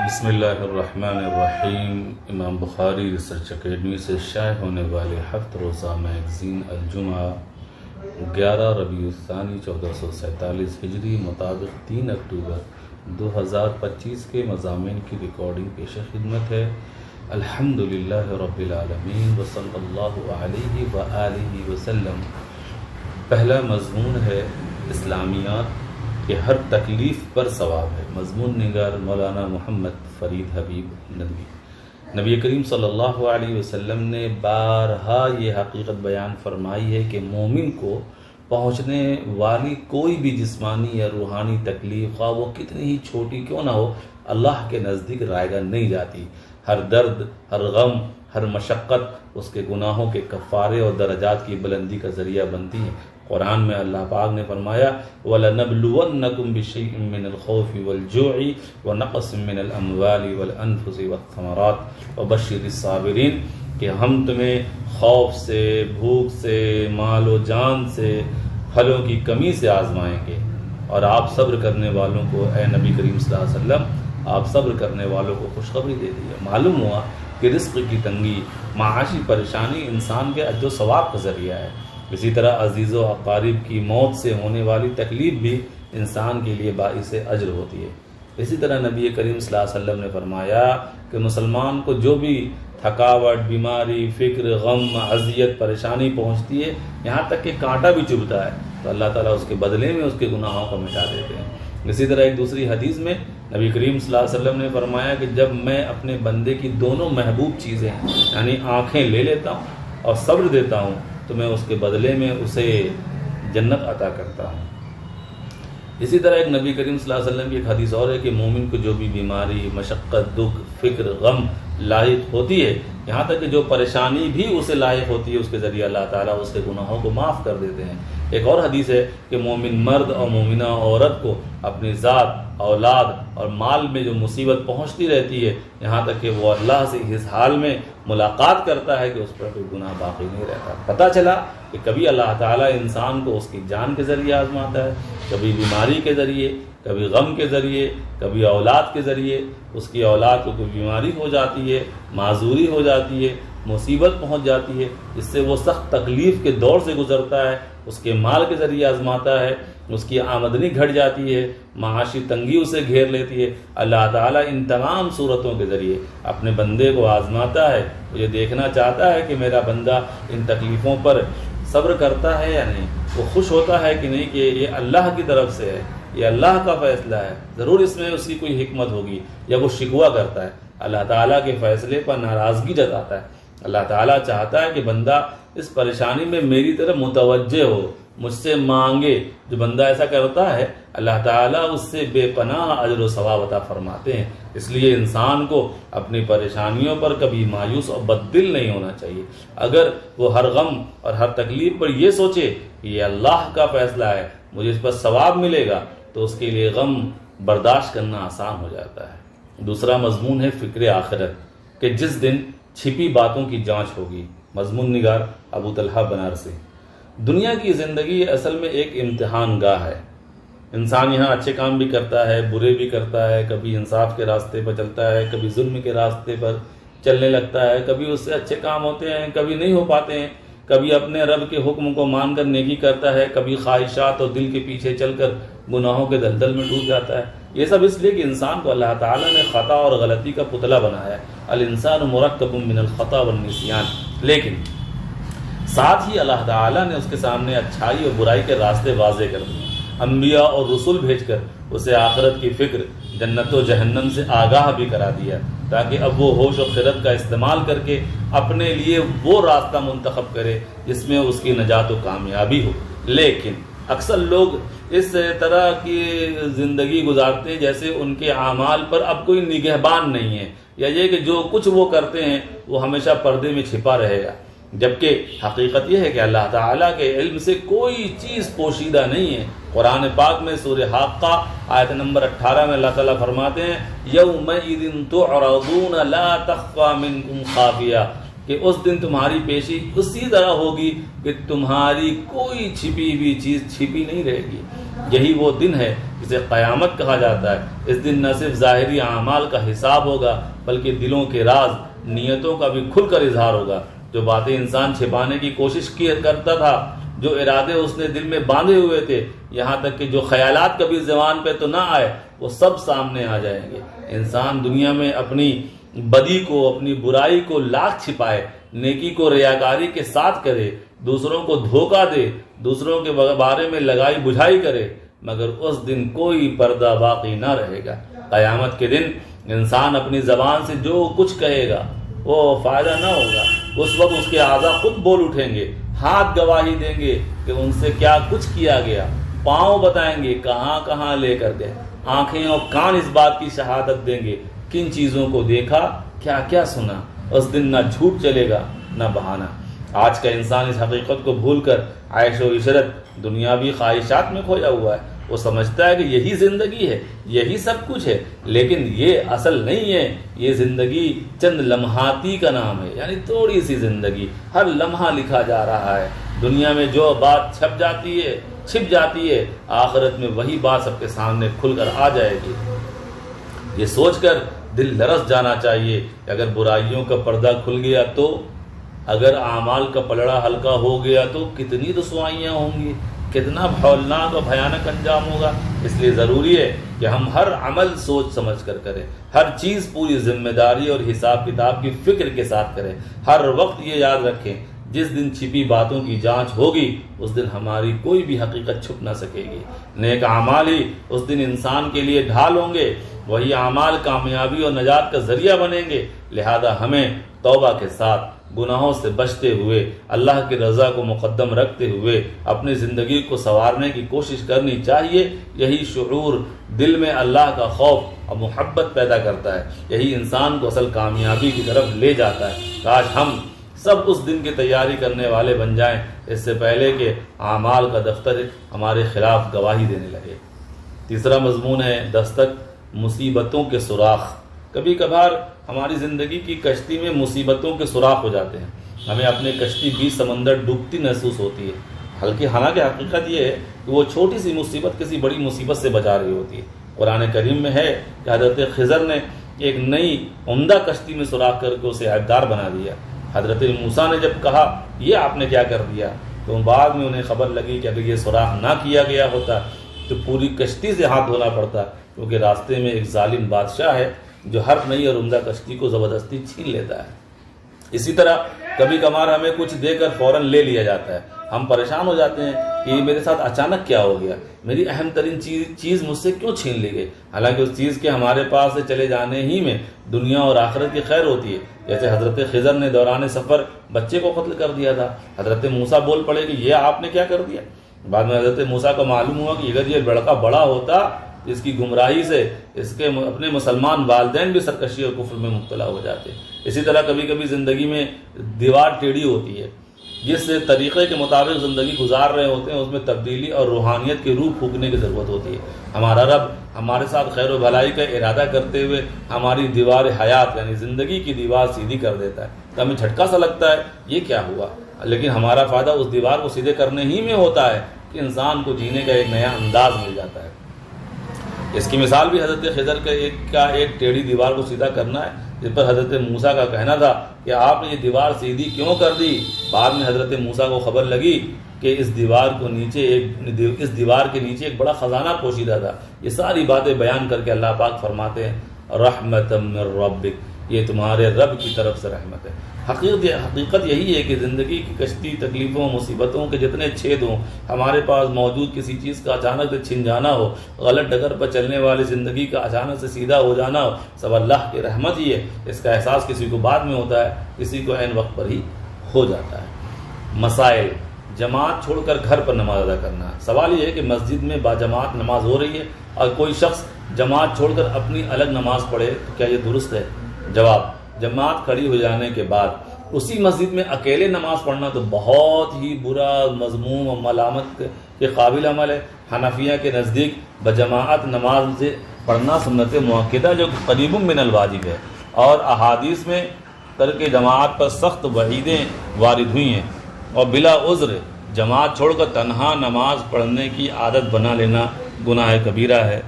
بسم اللہ الرحمن الرحیم۔ امام بخاری ریسرچ اکیڈمی سے شائع ہونے والے ہفت روزہ میگزین الجمعہ 11 ربیع الثانی 1447 ہجری مطابق 3 اکتوبر 2025 کے مضامین کی ریکارڈنگ پیش خدمت ہے۔ الحمدللہ رب العالمین وصلی اللہ علیہ وآلہ وسلم۔ پہلا مضمون ہے اسلامیات کہ ہر تکلیف پر ثواب ہے۔ مضمون نگار مولانا محمد فرید حبیب ندوی۔ نبی کریم صلی اللہ علیہ وسلم نے بارہا یہ حقیقت بیان فرمائی ہے کہ مومن کو پہنچنے والی کوئی بھی جسمانی یا روحانی تکلیف، خواہ وہ کتنی ہی چھوٹی کیوں نہ ہو، اللہ کے نزدیک رائگاں نہیں جاتی۔ ہر درد، ہر غم، ہر مشقت اس کے گناہوں کے کفارے اور درجات کی بلندی کا ذریعہ بنتی ہیں۔ قرآن میں اللہ پاک نے فرمایا وَلَنَبْلُوَنَّكُمْ بِشَيْءٍ مِّنَ الْخَوْفِ وَالْجُوعِ وَنَقْصٍ مِّنَ الْأَمْوَالِ وَالْأَنفُسِ وَالثَّمَرَاتِ وَبَشِّرِ الصَّابِرِينَ کہ ہم تمہیں خوف سے، بھوک سے، مال و جان سے، پھلوں کی کمی سے آزمائیں گے، اور آپ صبر کرنے والوں کو، اے نبی کریم صلی اللہ علیہ وسلم، آپ صبر کرنے والوں کو خوشخبری دے دیجیے۔ معلوم ہوا کہ رزق کی تنگی، معاشی پریشانی انسان کے اجر و ثواب کا ذریعہ ہے۔ اسی طرح عزیز و اقارب کی موت سے ہونے والی تکلیف بھی انسان کے لیے باعث اجر ہوتی ہے۔ اسی طرح نبی کریم صلی اللہ علیہ وسلم نے فرمایا کہ مسلمان کو جو بھی تھکاوٹ، بیماری، فکر، غم، اذیت، پریشانی پہنچتی ہے، یہاں تک کہ کانٹا بھی چبھتا ہے، تو اللہ تعالیٰ اس کے بدلے میں اس کے گناہوں کو مٹا دیتے ہیں۔ اسی طرح ایک دوسری حدیث میں نبی کریم صلی اللہ علیہ وسلم نے فرمایا کہ جب میں اپنے بندے کی دونوں محبوب چیزیں یعنی آنکھیں لے لیتا ہوں اور صبر دیتا ہوں تو میں اس کے بدلے میں اسے جنت عطا کرتا ہوں۔ اسی طرح ایک نبی کریم صلی اللہ علیہ وسلم کی ایک حدیث اور ہے کہ مومن کو جو بھی بیماری، مشقت، دکھ، فکر، غم لاحق ہوتی ہے، یہاں تک کہ جو پریشانی بھی اسے لاحق ہوتی ہے، اس کے ذریعے اللہ تعالیٰ اس کے گناہوں کو معاف کر دیتے ہیں۔ ایک اور حدیث ہے کہ مومن مرد اور مومنہ عورت کو اپنی ذات، اولاد اور مال میں جو مصیبت پہنچتی رہتی ہے، یہاں تک کہ وہ اللہ سے اس حال میں ملاقات کرتا ہے کہ اس پر کوئی گناہ باقی نہیں رہتا۔ پتہ چلا کہ کبھی اللہ تعالیٰ انسان کو اس کی جان کے ذریعے آزماتا ہے، کبھی بیماری کے ذریعے، کبھی غم کے ذریعے، کبھی اولاد کے ذریعے۔ اس کی اولاد کو کوئی بیماری ہو جاتی ہے، معذوری ہو جاتی ہے، مصیبت پہنچ جاتی ہے، اس سے وہ سخت تکلیف کے دور سے گزرتا ہے، اس کے مال کے ذریعے آزماتا ہے، اس کی آمدنی گھٹ جاتی ہے، معاشی تنگی اسے گھیر لیتی ہے۔ اللہ تعالیٰ ان تمام صورتوں کے ذریعے اپنے بندے کو آزماتا ہے، وہ یہ دیکھنا چاہتا ہے کہ میرا بندہ ان تکلیفوں پر صبر کرتا ہے یا نہیں، وہ خوش ہوتا ہے کہ نہیں، کہ یہ اللہ کی طرف سے ہے، یہ اللہ کا فیصلہ ہے، ضرور اس میں اس کی کوئی حکمت ہوگی، یا وہ شکوہ کرتا ہے، اللہ تعالیٰ کے فیصلے پر ناراضگی جتاتا ہے۔ اللہ تعالیٰ چاہتا ہے کہ بندہ اس پریشانی میں میری طرف متوجہ ہو، مجھ سے مانگے۔ جو بندہ ایسا کرتا ہے اللہ تعالیٰ اس سے بے پناہ اجر و ثواب عطا فرماتے ہیں۔ اس لیے انسان کو اپنی پریشانیوں پر کبھی مایوس اور بددل نہیں ہونا چاہیے۔ اگر وہ ہر غم اور ہر تکلیف پر یہ سوچے کہ یہ اللہ کا فیصلہ ہے، مجھے اس پر ثواب ملے گا، تو اس کے لیے غم برداشت کرنا آسان ہو جاتا ہے۔ دوسرا مضمون ہے فکر آخرت کہ جس دن چھپی باتوں کی جانچ ہوگی۔ مضمون نگار ابو طلحہ بنارسی۔ دنیا کی زندگی اصل میں ایک امتحان گاہ ہے۔ انسان یہاں اچھے کام بھی کرتا ہے، برے بھی کرتا ہے، کبھی انصاف کے راستے پر چلتا ہے، کبھی ظلم کے راستے پر چلنے لگتا ہے، کبھی اس سے اچھے کام ہوتے ہیں، کبھی نہیں ہو پاتے ہیں، کبھی اپنے رب کے حکم کو مان کر نیکی کرتا ہے، کبھی خواہشات اور دل کے پیچھے چل کر گناہوں کے دلدل میں ڈوب جاتا ہے۔ یہ سب اس لیے کہ انسان کو اللہ تعالیٰ نے خطا اور غلطی کا پتلا بنایا ہے۔ الانسان مرکب من الخطا والنسیان، لیکن ساتھ ہی اللہ تعالیٰ نے اس کے سامنے اچھائی اور برائی کے راستے واضح کر دیے، انبیاء اور رسول بھیج کر اسے آخرت کی فکر، جنت و جہنم سے آگاہ بھی کرا دیا، تاکہ اب وہ ہوش و خرد کا استعمال کر کے اپنے لیے وہ راستہ منتخب کرے جس میں اس کی نجات و کامیابی ہو۔ لیکن اکثر لوگ اس طرح کی زندگی گزارتے ہیں جیسے ان کے اعمال پر اب کوئی نگہبان نہیں ہے، یا یہ کہ جو کچھ وہ کرتے ہیں وہ ہمیشہ پردے میں چھپا رہے گا، جبکہ حقیقت یہ ہے کہ اللہ تعالیٰ کے علم سے کوئی چیز پوشیدہ نہیں ہے۔ قرآن پاک میں سورہ حاقہ آیت نمبر 18 میں اللہ تعالیٰ فرماتے ہیں یومئذ تعرضون لا تخفی منکم خافیہ، کہ اس دن تمہاری پیشی اسی طرح ہوگی کہ تمہاری کوئی چھپی ہوئی چیز چھپی نہیں رہے گی۔ یہی وہ دن ہے جسے قیامت کہا جاتا ہے۔ اس دن نہ صرف ظاہری اعمال کا حساب ہوگا بلکہ دلوں کے راز، نیتوں کا بھی کھل کر اظہار ہوگا۔ جو باتیں انسان چھپانے کی کوشش کرتا تھا، جو ارادے اس نے دل میں باندھے ہوئے تھے، یہاں تک کہ جو خیالات کبھی زبان پہ تو نہ آئے، وہ سب سامنے آ جائیں گے۔ انسان دنیا میں اپنی بدی کو، اپنی برائی کو لاکھ چھپائے، نیکی کو ریاکاری کے ساتھ کرے، دوسروں کو دھوکہ دے، دوسروں کے بارے میں لگائی بجھائی کرے، مگر اس دن کوئی پردہ باقی نہ رہے گا۔ قیامت کے دن انسان اپنی زبان سے جو کچھ کہے گا وہ فائدہ نہ ہوگا۔ اس وقت اس کے اعضاء خود بول اٹھیں گے، ہاتھ گواہی دیں گے کہ ان سے کیا کچھ کیا گیا، پاؤں بتائیں گے کہاں کہاں لے کر گئے، آنکھیں اور کان اس بات کی شہادت دیں گے کن چیزوں کو دیکھا، کیا کیا سنا۔ اس دن نہ جھوٹ چلے گا نہ بہانہ۔ آج کا انسان اس حقیقت کو بھول کر عیش و عشرت، دنیاوی خواہشات میں کھویا ہوا ہے۔ وہ سمجھتا ہے کہ یہی زندگی ہے، یہی سب کچھ ہے، لیکن یہ اصل نہیں ہے۔ یہ زندگی چند لمحاتی کا نام ہے، یعنی تھوڑی سی زندگی، ہر لمحہ لکھا جا رہا ہے۔ دنیا میں جو بات چھپ جاتی ہے، آخرت میں وہی بات سب کے سامنے کھل کر آ جائے گی۔ یہ سوچ کر دل لرز جانا چاہیے کہ اگر برائیوں کا پردہ کھل گیا تو، اگر اعمال کا پلڑا ہلکا ہو گیا تو کتنی رسوائیاں ہوں گی، کتنا ہولناک اور بھیانک انجام ہوگا۔ اس لیے ضروری ہے کہ ہم ہر عمل سوچ سمجھ کر کریں، ہر چیز پوری ذمہ داری اور حساب کتاب کی فکر کے ساتھ کریں۔ ہر وقت یہ یاد رکھیں، جس دن چھپی باتوں کی جانچ ہوگی اس دن ہماری کوئی بھی حقیقت چھپ نہ سکے گی۔ نیک اعمال ہی اس دن انسان کے لیے ڈھال ہوں گے، وہی اعمال کامیابی اور نجات کا ذریعہ بنیں گے۔ لہذا ہمیں توبہ کے ساتھ، گناہوں سے بچتے ہوئے، اللہ کی رضا کو مقدم رکھتے ہوئے اپنی زندگی کو سنوارنے کی کوشش کرنی چاہیے۔ یہی شعور دل میں اللہ کا خوف اور محبت پیدا کرتا ہے، یہی انسان کو اصل کامیابی کی طرف لے جاتا ہے۔ کاش ہم سب اس دن کی تیاری کرنے والے بن جائیں اس سے پہلے کہ اعمال کا دفتر ہمارے خلاف گواہی دینے لگے۔ تیسرا مضمون ہے دستک مصیبتوں کے سوراخ۔ کبھی کبھار ہماری زندگی کی کشتی میں مصیبتوں کے سوراخ ہو جاتے ہیں، ہمیں اپنی کشتی بیچ سمندر ڈوبتی محسوس ہوتی ہے، حالانکہ حقیقت یہ ہے کہ وہ چھوٹی سی مصیبت کسی بڑی مصیبت سے بچا رہی ہوتی ہے۔ قرآن کریم میں ہے کہ حضرت خضر نے ایک نئی عمدہ کشتی میں سوراخ کر کے اسے عیبدار بنا دیا۔ حضرت موسیٰ نے جب کہا یہ آپ نے کیا کر دیا، تو بعد میں انہیں خبر لگی کہ اگر یہ سوراخ نہ کیا گیا ہوتا تو پوری کشتی سے ہاتھ دھونا پڑتا، کیونکہ راستے میں ایک ظالم بادشاہ ہے جو ہر نئی اور عمدہ کشتی کو زبردستی چھین لیتا ہے۔ اسی طرح کبھی کبھار ہمیں کچھ دے کر فوراً لے لیا جاتا ہے، ہم پریشان ہو جاتے ہیں کہ یہ میرے ساتھ اچانک کیا ہو گیا، میری اہم ترین چیز مجھ سے کیوں چھین لی گئی، حالانکہ اس چیز کے ہمارے پاس سے چلے جانے ہی میں دنیا اور آخرت کی خیر ہوتی ہے۔ جیسے حضرت خضر نے دوران سفر بچے کو قتل کر دیا تھا، حضرت موسیٰ بول پڑے کہ یہ آپ نے کیا کر دیا۔ بعد میں حضرت موسیٰ کو معلوم ہوا کہ اگر یہ لڑکا بڑا ہوتا اس کی گمراہی سے اس کے اپنے مسلمان والدین بھی سرکشی اور کفر میں مبتلا ہو جاتے۔ اسی طرح کبھی کبھی زندگی میں دیوار ٹیڑھی ہوتی ہے، جس طریقے کے مطابق زندگی گزار رہے ہوتے ہیں اس میں تبدیلی اور روحانیت کی روح پھونکنے کی ضرورت ہوتی ہے۔ ہمارا رب ہمارے ساتھ خیر و بھلائی کا ارادہ کرتے ہوئے ہماری دیوار حیات یعنی زندگی کی دیوار سیدھی کر دیتا ہے، تو ہمیں جھٹکا سا لگتا ہے یہ کیا ہوا، لیکن ہمارا فائدہ اس دیوار کو سیدھے کرنے ہی میں ہوتا ہے کہ انسان کو جینے کا ایک نیا انداز مل جاتا ہے۔ اس کی مثال بھی حضرت خضر کا ایک ٹیڑھی دیوار کو سیدھا کرنا ہے، جس پر حضرت موسیٰ کا کہنا تھا کہ آپ نے یہ دیوار سیدھی کیوں کر دی۔ بعد میں حضرت موسیٰ کو خبر لگی کہ اس دیوار کے نیچے ایک بڑا خزانہ پوشیدہ تھا۔ یہ ساری باتیں بیان کر کے اللہ پاک فرماتے ہیں رحمت من ربک، یہ تمہارے رب کی طرف سے رحمت ہے۔ حقیقت یہی ہے کہ زندگی کی کشتی تکلیفوں مصیبتوں کے جتنے چھید ہوں، ہمارے پاس موجود کسی چیز کا اچانک سے چھن جانا ہو، غلط ڈگر پر چلنے والی زندگی کا اچانک سے سیدھا ہو جانا ہو، سب اللہ کی رحمت ہی ہے۔ اس کا احساس کسی کو بعد میں ہوتا ہے، کسی کو عین وقت پر ہی ہو جاتا ہے۔ مسائل: جماعت چھوڑ کر گھر پر نماز ادا کرنا۔ سوال یہ ہے کہ مسجد میں باجماعت نماز ہو رہی ہے اور کوئی شخص جماعت چھوڑ کر اپنی الگ نماز پڑھے تو کیا یہ درست ہے؟ جواب: جماعت کھڑی ہو جانے کے بعد اسی مسجد میں اکیلے نماز پڑھنا تو بہت ہی برا، مذموم اور ملامت کے قابل عمل ہے۔ حنفیہ کے نزدیک بجماعت نماز سے پڑھنا سنت مؤکدہ جو قریب من الواجب ہے، اور احادیث میں ترک جماعت پر سخت وعیدیں وارد ہوئی ہیں، اور بلا عذر جماعت چھوڑ کر تنہا نماز پڑھنے کی عادت بنا لینا گناہ کبیرہ ہے۔